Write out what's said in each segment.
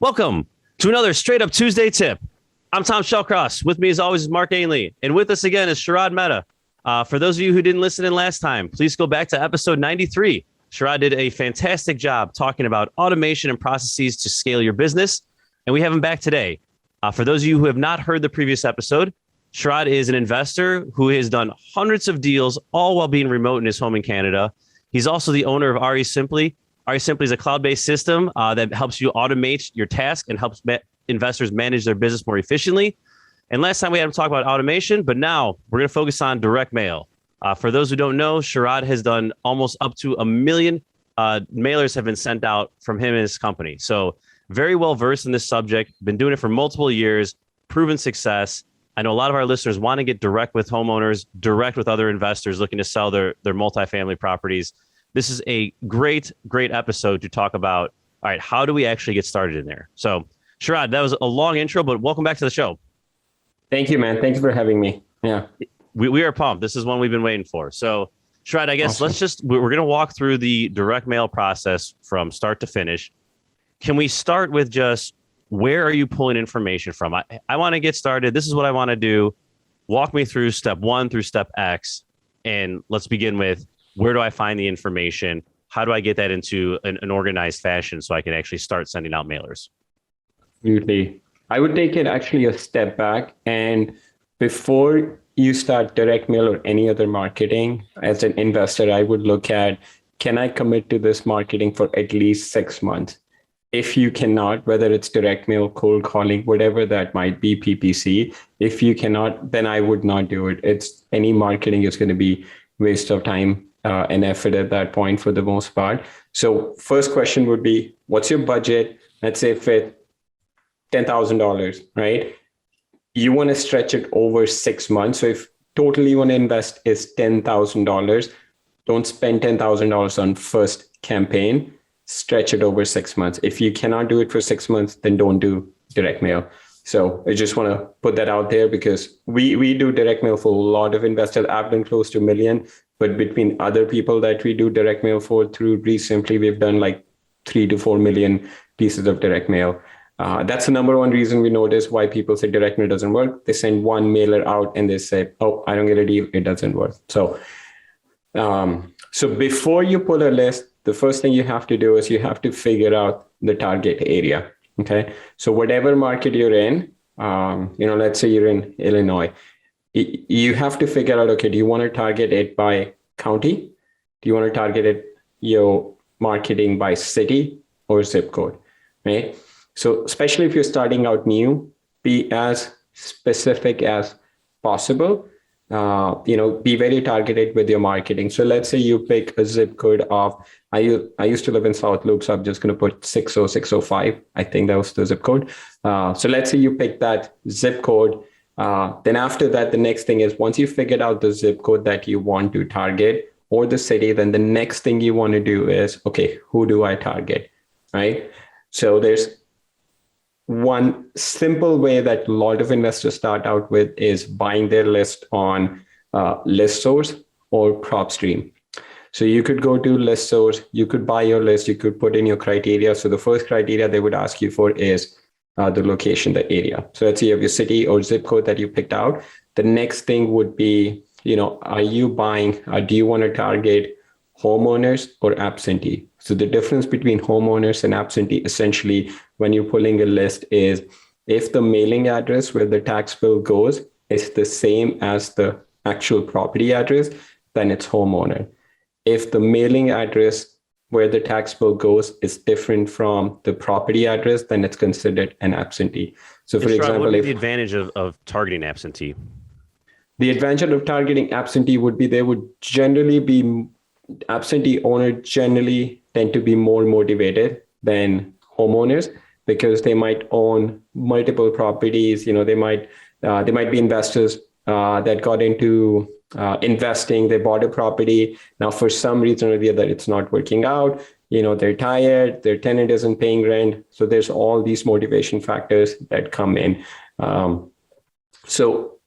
Welcome to another Straight Up Tuesday tip. I'm 𝗤𝗁𝗁𝗁. With me as always is 𝗬𝘃𝗃𝗁𝗁. And with us again is Sharad Mehta. For those of you who didn't listen in last time, please go back to episode 93. Sharad did a fantastic job talking about automation and processes to scale your business. And we have him back today. For those of you who have not heard the previous episode, Sharad is an investor who has done hundreds of deals, all while being remote in his home in Canada. He's also the owner of 𝗖𝗵𝗶𝗵𝗵. 𝗖𝗵𝗶𝗵𝗵 is a cloud-based system that helps you automate your task and helps investors manage their business more efficiently. And last time we had him talk about automation, but now we're going to focus on direct mail. For those who don't know, Sharad has done almost up to 1 million mailers have been sent out from him and his company. So very well versed in this subject, been doing it for multiple years, proven success. I know a lot of our listeners want to get direct with homeowners, direct with other investors looking to sell their multifamily properties. This is a great episode to talk about, all right, how do we actually get started in there? So Sharad, that was a long intro, but welcome back to the show. Thank you, man. Thank you for having me. Yeah. We are pumped. This is one we've been waiting for. So Sharad, I guess awesome. We're going to walk through the direct mail process from start to finish. Can we start with just where are you pulling information from? I want to get started. This is what I want to do. Walk me through step 1 through step X. And let's begin with, where do I find the information? How do I get that into an organized fashion so I can actually start sending out mailers? Absolutely. I would take it actually a step back. And before you start direct mail or any other marketing, as an investor, I would look at, can I commit to this marketing for at least 6 months? If you cannot, whether it's direct mail, cold calling, whatever that might be, PPC, if you cannot, then I would not do it. Any marketing is going to be waste of time and effort at that point for the most part. So first question would be, what's your budget? Let's say for $10,000, right? You want to stretch it over 6 months. So if totally you want to invest is $10,000, don't spend $10,000 on first campaign, stretch it over 6 months. If you cannot do it for 6 months, then don't do direct mail. So I just want to put that out there because we do direct mail for a lot of investors. I've done close to 1 million, but between other people that we do direct mail for through 𝗬𝘵𝗵𝗵𝗵, we've done like 3 to 4 million pieces of direct mail. That's the number one reason we notice why people say direct mail doesn't work. They send one mailer out and they say, oh, I don't get a deal. It doesn't work. So before you pull a list, the first thing you have to do is you have to figure out the target area. Okay. So whatever market you're in, let's say you're in Illinois, you have to figure out, okay, do you want to target it by county? Do you want to target your marketing by city or zip code, right? So especially if you're starting out new, be as specific as possible. Be very targeted with your marketing. So let's say you pick a zip code of, I used to live in South Loop, so I'm just going to put 60605. I think that was the zip code. So let's say you pick that zip code. Then after that, the next thing is once you figured out the zip code that you want to target or the city, then the next thing you want to do is, okay, who do I target, right? So there's one simple way that a lot of investors start out with is buying their list on ListSource or PropStream. So you could go to ListSource, you could buy your list, you could put in your criteria. So the first criteria they would ask you for is the location, the area. So let's say you have your city or zip code that you picked out. The next thing would be, are you buying, do you want to target homeowners or absentee? So the difference between homeowners and absentee, essentially, when you're pulling a list is if the mailing address where the tax bill goes is the same as the actual property address, then it's homeowner. If the mailing address where the tax bill goes is different from the property address, then it's considered an absentee. So for example, what would be the advantage of targeting absentee? The advantage of targeting absentee would be absentee owners generally tend to be more motivated than homeowners because they might own multiple properties. They might be investors that got into investing. They bought a property. Now, for some reason or the other, it's not working out. They're tired. Their tenant isn't paying rent. So there's all these motivation factors that come in. So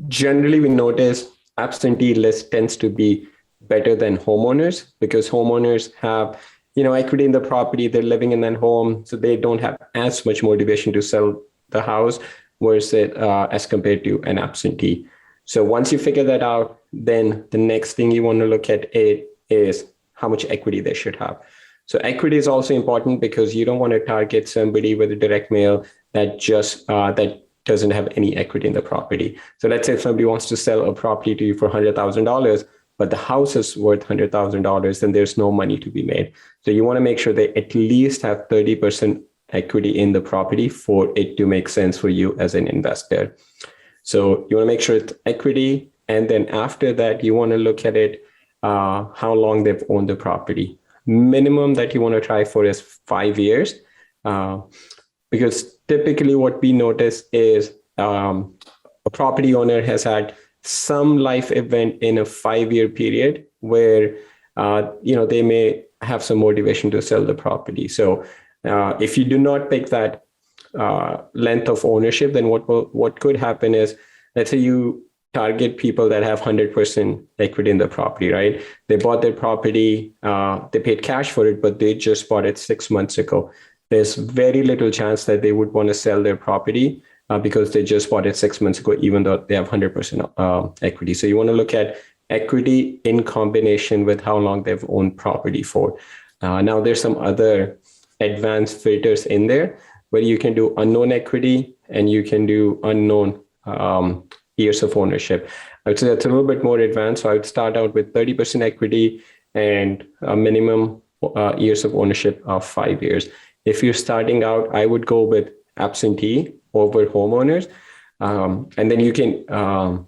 generally, we notice absentee list tends to be better than homeowners because homeowners have equity in the property, they're living in that home, so they don't have as much motivation to sell the house versus as compared to an absentee. So once you figure that out, then the next thing you want to look at it is how much equity they should have. So equity is also important because you don't want to target somebody with a direct mail that just that doesn't have any equity in the property. So let's say if somebody wants to sell a property to you for $100,000, but the house is worth $100,000, then there's no money to be made. So you want to make sure they at least have 30% equity in the property for it to make sense for you as an investor. So you want to make sure it's equity. And then after that, you want to look at it, how long they've owned the property. Minimum that you want to try for is 5 years. Because typically what we notice is a property owner has had some life event in a 5-year period where, they may have some motivation to sell the property. So if you do not pick that length of ownership, then what could happen is, let's say you target people that have 100% equity in the property, right? They bought their property, they paid cash for it, but they just bought it 6 months ago. There's very little chance that they would want to sell their property because they just bought it 6 months ago, even though they have 100% equity. So you want to look at equity in combination with how long they've owned property for. Now there's some other advanced filters in there where you can do unknown equity and you can do unknown years of ownership. I would say that's a little bit more advanced. So I would start out with 30% equity and a minimum years of ownership of 5 years. If you're starting out, I would go with absentee over homeowners. And then you can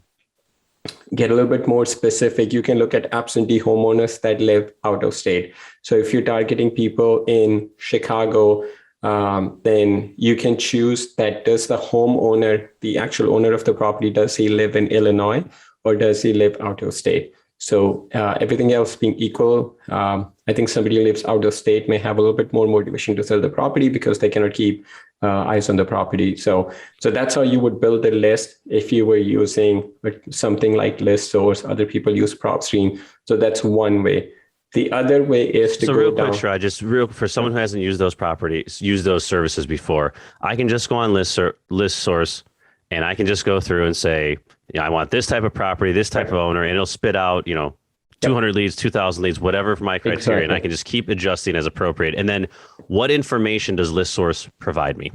get a little bit more specific. You can look at absentee homeowners that live out of state. So if you're targeting people in Chicago, then you can choose that. Does the homeowner, the actual owner of the property, does he live in Illinois or does he live out of state? So everything else being equal, I think somebody who lives out of state may have a little bit more motivation to sell the property because they cannot keep eyes on the property. So that's how you would build a list if you were using something like ListSource. Other people use PropStream. So that's one way. The other way is to go down. Quick, Sharad, just real for someone who hasn't used those properties, used those services before, I can just go on ListSource and I can just go through and say, I want this type of property, this type of owner, and it'll spit out, 200 leads, 2,000 leads, whatever for my criteria. Exactly. And I can just keep adjusting as appropriate. And then what information does ListSource provide me?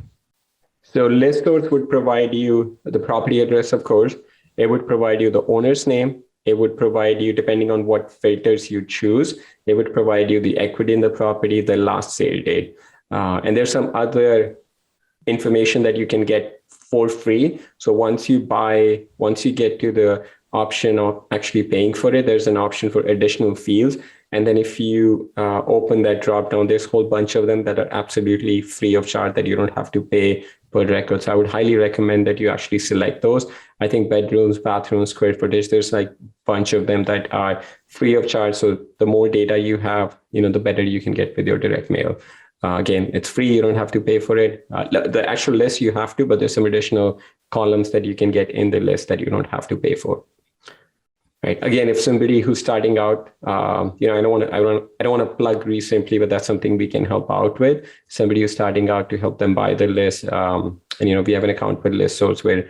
So ListSource would provide you the property address, of course. It would provide you the owner's name. It would provide you, depending on what filters you choose, it would provide you the equity in the property, the last sale date. And there's some other information that you can get for free. So once you get to the option of actually paying for it, there's an option for additional fields. And then if you open that drop down, there's a whole bunch of them that are absolutely free of charge that you don't have to pay per record. So I would highly recommend that you actually select those. I think bedrooms, bathrooms, square footage, there's like a bunch of them that are free of charge. So the more data you have, the better you can get with your direct mail. Again, it's free. You don't have to pay for it. The actual list you have to, but there's some additional columns that you can get in the list that you don't have to pay for. Right. Again, if somebody who's starting out, I don't want to plug recently, but that's something we can help out with. Somebody who's starting out, to help them buy the list. And we have an account with ListSource where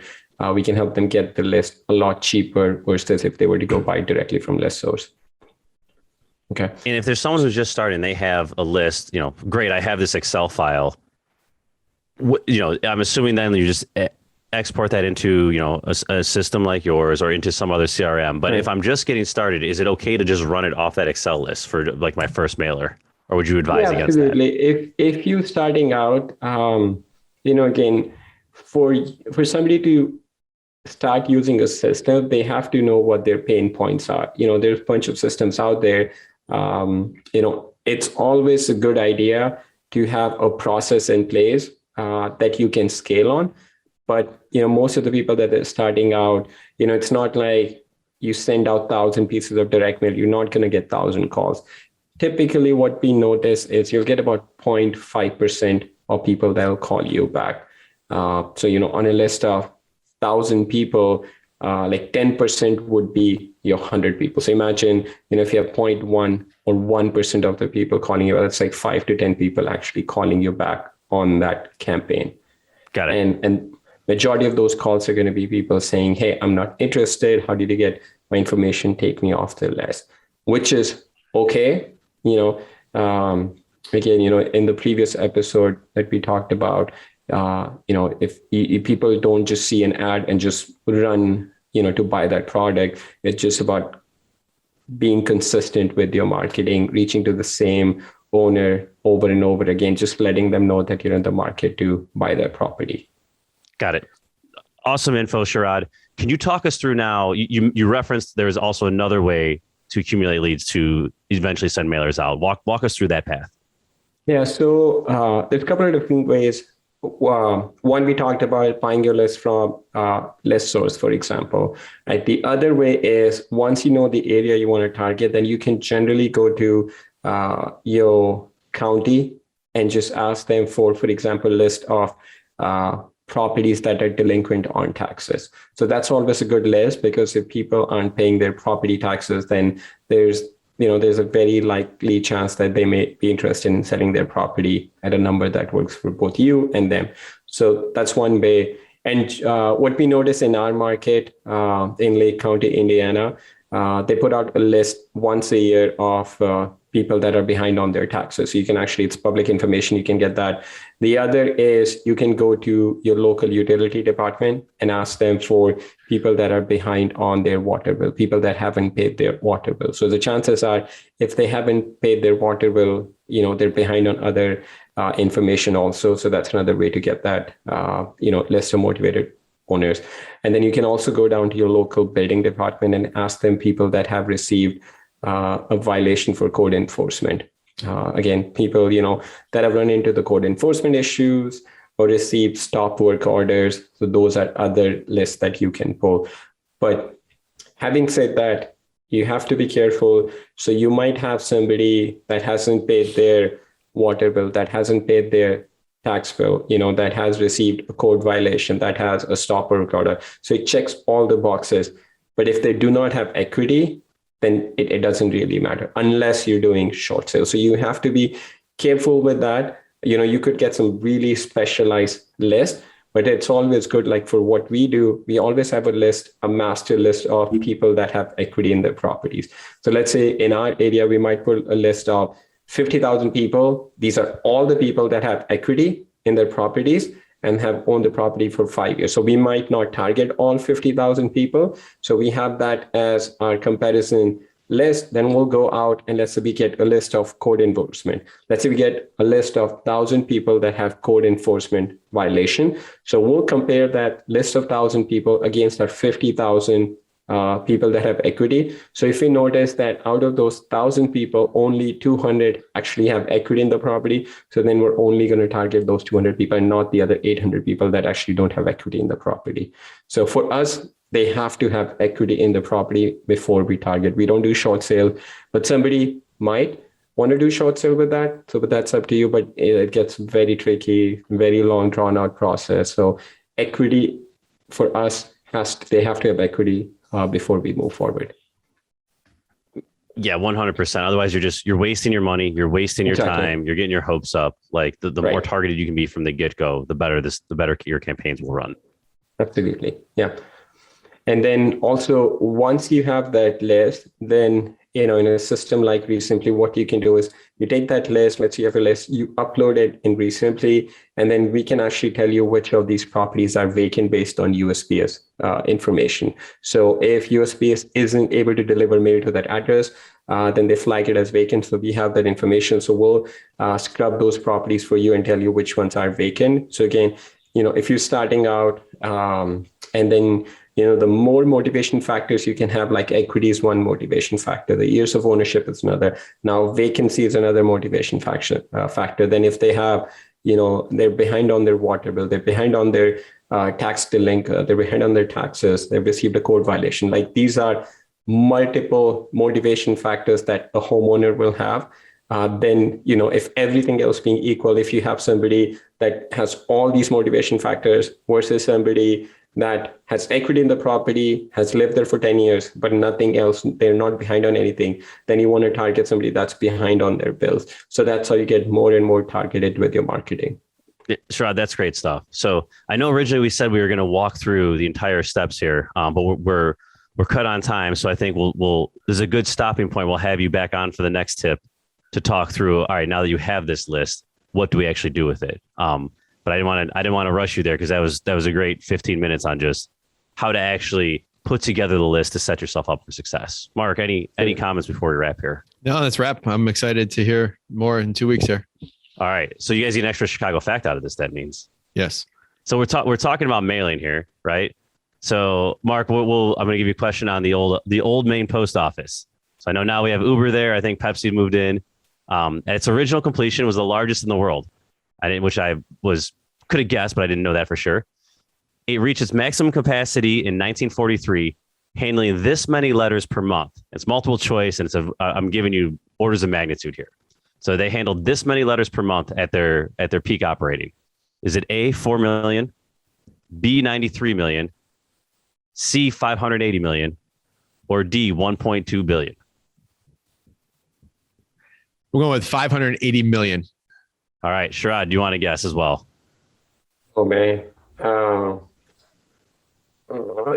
we can help them get the list a lot cheaper versus if they were to go buy directly from ListSource. Okay. And if there's someone who's just starting, they have a list, great, I have this Excel file. I'm assuming then you just export that into, a system like yours or into some other CRM. But if I'm just getting started, is it okay to just run it off that Excel list for like my first mailer? Or would you advise against absolutely. That? If you're starting out, again, for somebody to start using a system, they have to know what their pain points are. There's a bunch of systems out there. It's always a good idea to have a process in place that you can scale on. But, most of the people that are starting out, it's not like you send out 1,000 pieces of direct mail. You're not going to get 1,000 calls. Typically, what we notice is you'll get about 0.5% of people that will call you back. So, on a list of 1,000 people, like 10% would be your 100 people. So imagine, if you have 0.1 or 1% of the people calling you, that's like 5 to 10 people actually calling you back on that campaign. Got it. And majority of those calls are going to be people saying, hey, I'm not interested. How did you get my information? Take me off the list, which is okay. Again, in the previous episode that we talked about, if people don't just see an ad and just run, to buy that product, it's just about being consistent with your marketing, reaching to the same owner over and over again, just letting them know that you're in the market to buy their property. Got it. Awesome info, Sharad. Can you talk us through now? You referenced there's also another way to accumulate leads to eventually send mailers out. Walk us through that path. Yeah, so there's a couple of different ways. One, we talked about buying your list from list source, for example. Right? The other way is once you know the area you want to target, then you can generally go to your county and just ask them for example, list of properties that are delinquent on taxes. So that's always a good list, because if people aren't paying their property taxes, then there's a very likely chance that they may be interested in selling their property at a number that works for both you and them. So that's one way. And what we notice in our market in Lake County, Indiana, they put out a list once a year of people that are behind on their taxes. So you can it's public information, you can get that. The other is you can go to your local utility department and ask them for people that are behind on their water bill, people that haven't paid their water bill. So the chances are, if they haven't paid their water bill, they're behind on other information also. So that's another way to get that, list of motivated owners. And then you can also go down to your local building department and ask them people that have received a violation for code enforcement. Again, people, that have run into the code enforcement issues or received stop work orders. So those are other lists that you can pull. But having said that, you have to be careful. So you might have somebody that hasn't paid their water bill, that hasn't paid their tax bill, that has received a code violation, that has a stop work order. So it checks all the boxes. But if they do not have equity, then it doesn't really matter unless you're doing short sales. So you have to be careful with that. You could get some really specialized list, but it's always good. Like for what we do, we always have a master list of people that have equity in their properties. So let's say in our area, we might put a list of 50,000 people. These are all the people that have equity in their properties and have owned the property for 5 years. So we might not target all 50,000 people. So we have that as our comparison list. Then we'll go out and let's say we get a list of code enforcement. Let's say we get a list of 1,000 people that have code enforcement violation. So we'll compare that list of 1,000 people against our 50,000 people that have equity. So if we notice that out of those 1,000 people, only 200 actually have equity in the property, so then we're only going to target those 200 people and not the other 800 people that actually don't have equity in the property. So for us, they have to have equity in the property before we target. We don't do short sale, but somebody might want to do short sale with that. So but that's up to you, but it gets very tricky, very long drawn out process. So equity for us, they have to have equity before we move forward. Yeah, 100%. Otherwise, you're wasting your money, you're wasting your time, you're getting your hopes up. Like the Right. more targeted you can be from the get-go, the better your campaigns will run. Absolutely. Yeah. And then also once you have that list, then, in a system like 𝗫𝗃𝗃, what you can do is you take that list, let's say you have a list, you upload it in 𝗫𝗃𝗃, and then we can actually tell you which of these properties are vacant based on USPS information. So if USPS isn't able to deliver mail to that address, then they flag it as vacant. So we have that information. So we'll scrub those properties for you and tell you which ones are vacant. So again, if you're starting out and then the more motivation factors you can have, like equity is one motivation factor, the years of ownership is another. Now vacancy is another motivation factor. Then if they have, they're behind on their water bill, they're behind on their tax delinquent, they're behind on their taxes, they've received a code violation. Like these are multiple motivation factors that a homeowner will have. Then, if everything else being equal, if you have somebody that has all these motivation factors versus somebody that has equity in the property, has lived there for 10 years, but nothing else, they're not behind on anything, then you want to target somebody that's behind on their bills. So that's how you get more and more targeted with your marketing. Sharad, that's great stuff. So I know originally we said we were going to walk through the entire steps here, but we're cut on time. So I think there's a good stopping point. We'll have you back on for the next tip to talk through. All right, now that you have this list, what do we actually do with it? But I didn't want to rush you there, because that was a great 15 minutes on just how to actually put together the list to set yourself up for success. Mark, any comments before we wrap here? No, let's wrap. I'm excited to hear more in 2 weeks here. All right. So you guys get an extra Chicago fact out of this, that means. Yes. So we're talking about mailing here, right? So Mark, I'm going to give you a question on the old main post office. So I know now we have Uber there. I think Pepsi moved in. At its original completion was the largest in the world. Which I could have guessed, but I didn't know that for sure. It reached its maximum capacity in 1943, handling this many letters per month. It's multiple choice, and I'm giving you orders of magnitude here. So they handled this many letters per month at their peak operating. Is it A, 4 million, B, 93 million, C, 580 million, or D, 1.2 billion? We're going with 580 million. All right, Sharad, do you want to guess as well? Oh man,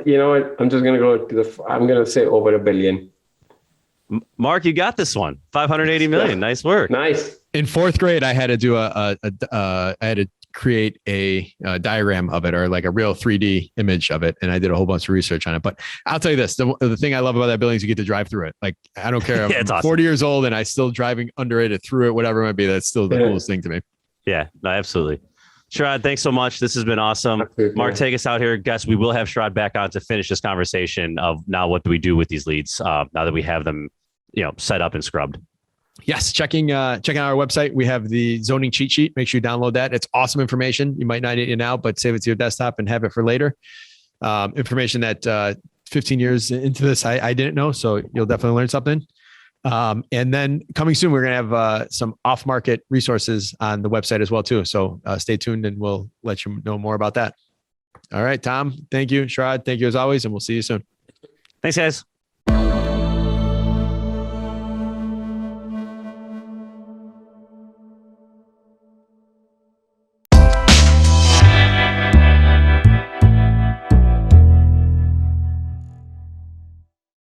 you know what? I'm just gonna go I'm gonna say over $1 billion. Mark, you got this one. 580 million. Nice work. Nice. In fourth grade, I had to do I had to create a diagram of it, or like a real 3D image of it. And I did a whole bunch of research on it. But I'll tell you this, the thing I love about that building is you get to drive through it. Like, I don't care. Yeah, I'm awesome. 40 years old and I still driving under it or through it, whatever it might be. That's still the coolest thing to me. Yeah, no, absolutely. Sharad, thanks so much. This has been awesome. Absolutely. Mark, take us out here. Guys, we will have Sharad back on to finish this conversation of now what do we do with these leads now that we have them, set up and scrubbed. Yes, checking out our website. We have the zoning cheat sheet. Make sure you download that. It's awesome information. You might not need it now, but save it to your desktop and have it for later. Information that 15 years into this, I didn't know. So you'll definitely learn something. And then coming soon, we're going to have some off-market resources on the website as well, too. So stay tuned and we'll let you know more about that. All right, Tom, thank you. Sharad, thank you as always, and we'll see you soon. Thanks, guys.